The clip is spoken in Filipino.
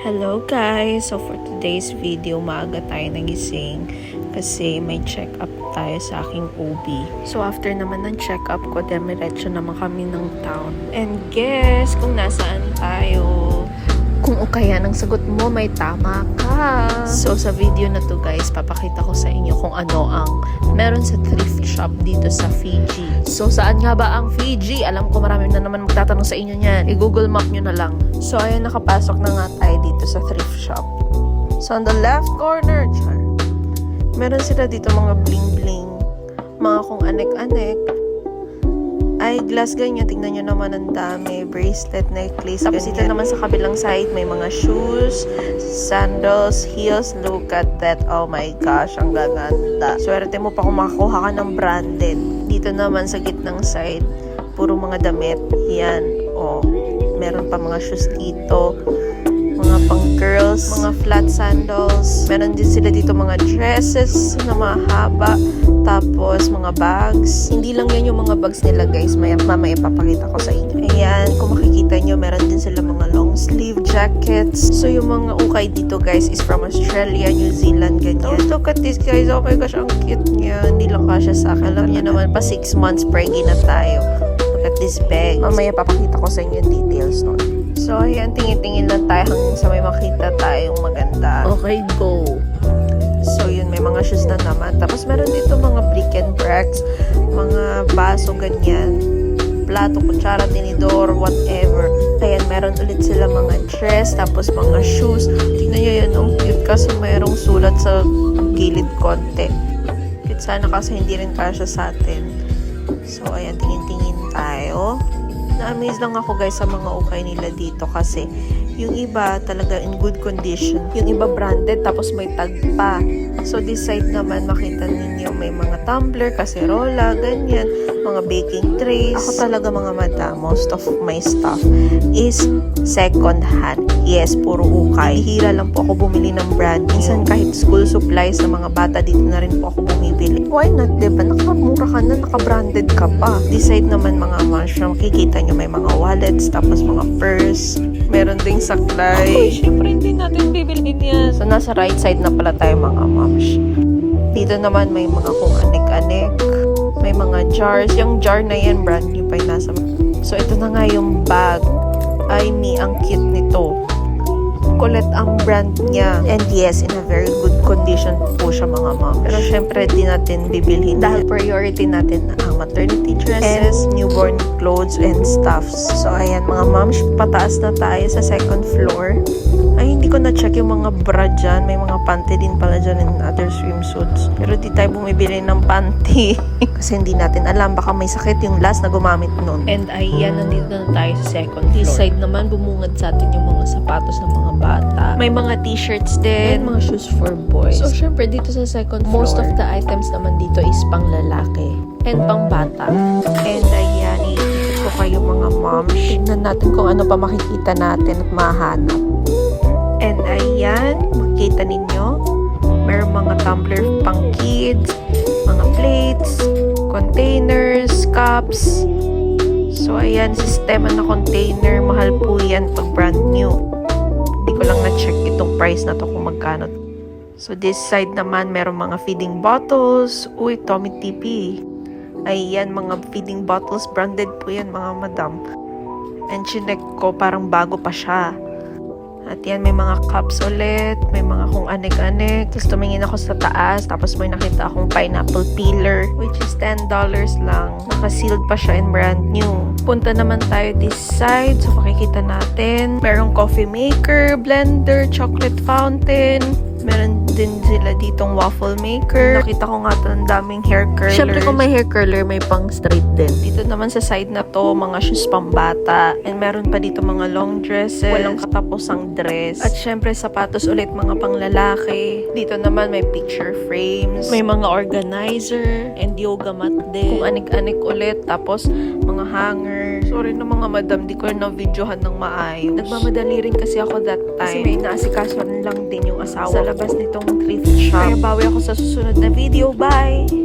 Hello guys! So for today's video, maaga tayo nagising kasi may check-up tayo sa aking OB. So after naman ng check-up ko, demiretso naman kami ng town. And guess kung nasaan tayo? Kung kaya ng sagot mo, may tama ka. So sa video na to guys, papakita ko sa inyo kung ano ang meron sa thrift shop dito sa Fiji. So saan nga ba ang Fiji? Alam ko marami na naman magtatanong sa inyo niyan. I-Google Map nyo na lang. So ayun, nakapasok na nga tayo dito sa thrift shop. So on the left corner, meron sila dito mga bling-bling. Mga kung anek-anek. Eyeglass, ganyan. Tingnan nyo naman ang dami. Bracelet, necklace, tapos ito naman sa kabilang side, may mga shoes, sandals, heels. Look at that. Oh my gosh, ang gaganda. Swerte mo pa kung makakuha ka ng branded. Dito naman sa gitnang side, puro mga damit. Yan. Oh, meron pa mga shoes dito. Mga pang girls, mga flat sandals. Meron din sila dito mga dresses na mahaba. Tapos mga bags. Hindi lang yan yung mga bags nila guys. Mamaya papakita ko sa inyo. Ayan, kung makikita nyo, meron din sila mga long sleeve jackets. So yung mga ukay dito guys is from Australia, New Zealand, ganyan. Oh, look at this guys. Oh my gosh, ang cute niya. Hindi lang kasya sa akin. Alam niyo naman, pa 6 months preggy na tayo. Look at this bag. Mamaya papakita ko sa inyo yung details nun. So ayan, tingin-tingin lang tayo hanggang sa may makita tayong maganda. Okay, go! So yun, may mga shoes na naman. Tapos meron dito mga brick and bracks, mga baso, ganyan, plato, kutsara, tinidor, whatever. Ayan, meron ulit sila mga dress, tapos mga shoes. Tingnan nyo yun, ang cute kasi mayroong sulat sa gilid konti. Cute sana kasi hindi rin kasya sa atin. So ayan, tingin-tingin tayo. Na-amaze lang ako guys sa mga ukay nila dito kasi yung iba talaga in good condition. Yung iba branded tapos may tag pa. So this side naman makita ninyo may mga tumbler, kaserola, ganyan, mga baking trays. Ako talaga mga madam, most of my stuff is second hand. Yes, puro ukay. Hihira lang po ako bumili ng brand. Minsan kahit school supplies ng mga bata, dito na rin po ako bumibili. Why not, diba? Nakamura ka na, naka-branded ka pa. This side naman mga mushroom, kikita nyo may mga wallets, tapos mga purse. Meron ding saklay. Ay, syempre hindi natin bibilhin yan. So, nasa right side na pala tayo mga moms. Dito naman may mga kung anek-anek. May mga jars. Yung jar na yan, brand new pa yung nasa. So, ito na nga yung bag. Ay, ang cute nito. Colette ang brand niya. And yes, in a very good condition po siya mga mom. Pero syempre, di natin bibilhin dahil priority natin ang maternity dresses, newborn clothes, and stuffs. So, ayan mga moms, pataas na tayo sa second floor. Ay, hindi ko na-check yung mga bra dyan. May mga panty din pala dyan and other swimsuits. Pero di tayo bumibili ng panty. Kasi hindi natin alam. Baka may sakit yung last na gumamit nun. And ayan, nandito na tayo sa second floor. This side naman, bumungad sa atin yung mga sapatos ng mga bata. May mga t-shirts din. And mga shoes for boys. So, syempre, dito sa second floor, most of the items naman dito is pang lalaki. And pang bata. And ayan, iikot ko kayo mga moms. Tignan natin kung ano pa makikita natin at mahanap. And ayan, makita ninyo, mayroong mga tumbler pang kids, mga plates, containers, cups. So ayan, sistema na container, mahal po yan pag brand new. Hindi ko lang na-check itong price na to kung magkano. So this side naman, mayroong mga feeding bottles. Uy, Tommy TP. Ayan, mga feeding bottles, branded po yan mga madam. And chinek ko, parang bago pa siya. At yan, may mga cups ulit, may mga kung anek-anek. Tapos tumingin ako sa taas, tapos may nakita akong pineapple peeler, which is $10 lang. Naka-sealed pa siya and brand new. Punta naman tayo this side, so makikita natin. Merong coffee maker, blender, chocolate fountain. Meron din sila ditong waffle maker. Nakita ko nga ito, ang daming hair curlers. Siyempre kung may hair curler, may pang straight din. Dito naman sa side na to, mga shoes pang bata. And meron pa dito mga long dresses. Walang katapusang dress. At syempre sapatos ulit, mga pang lalaki. Dito naman may picture frames. May mga organizer. And yoga mat din. Kung anik-anik ulit. Tapos mga hanger. Sorry na mga madam, di ko na videohan ng maayos. Nagmamadali rin kasi ako that time. Kasi may naasikaso lang din yung asawa sa labas nitong thrift shop. Kaya bawi ako sa susunod na video. Bye!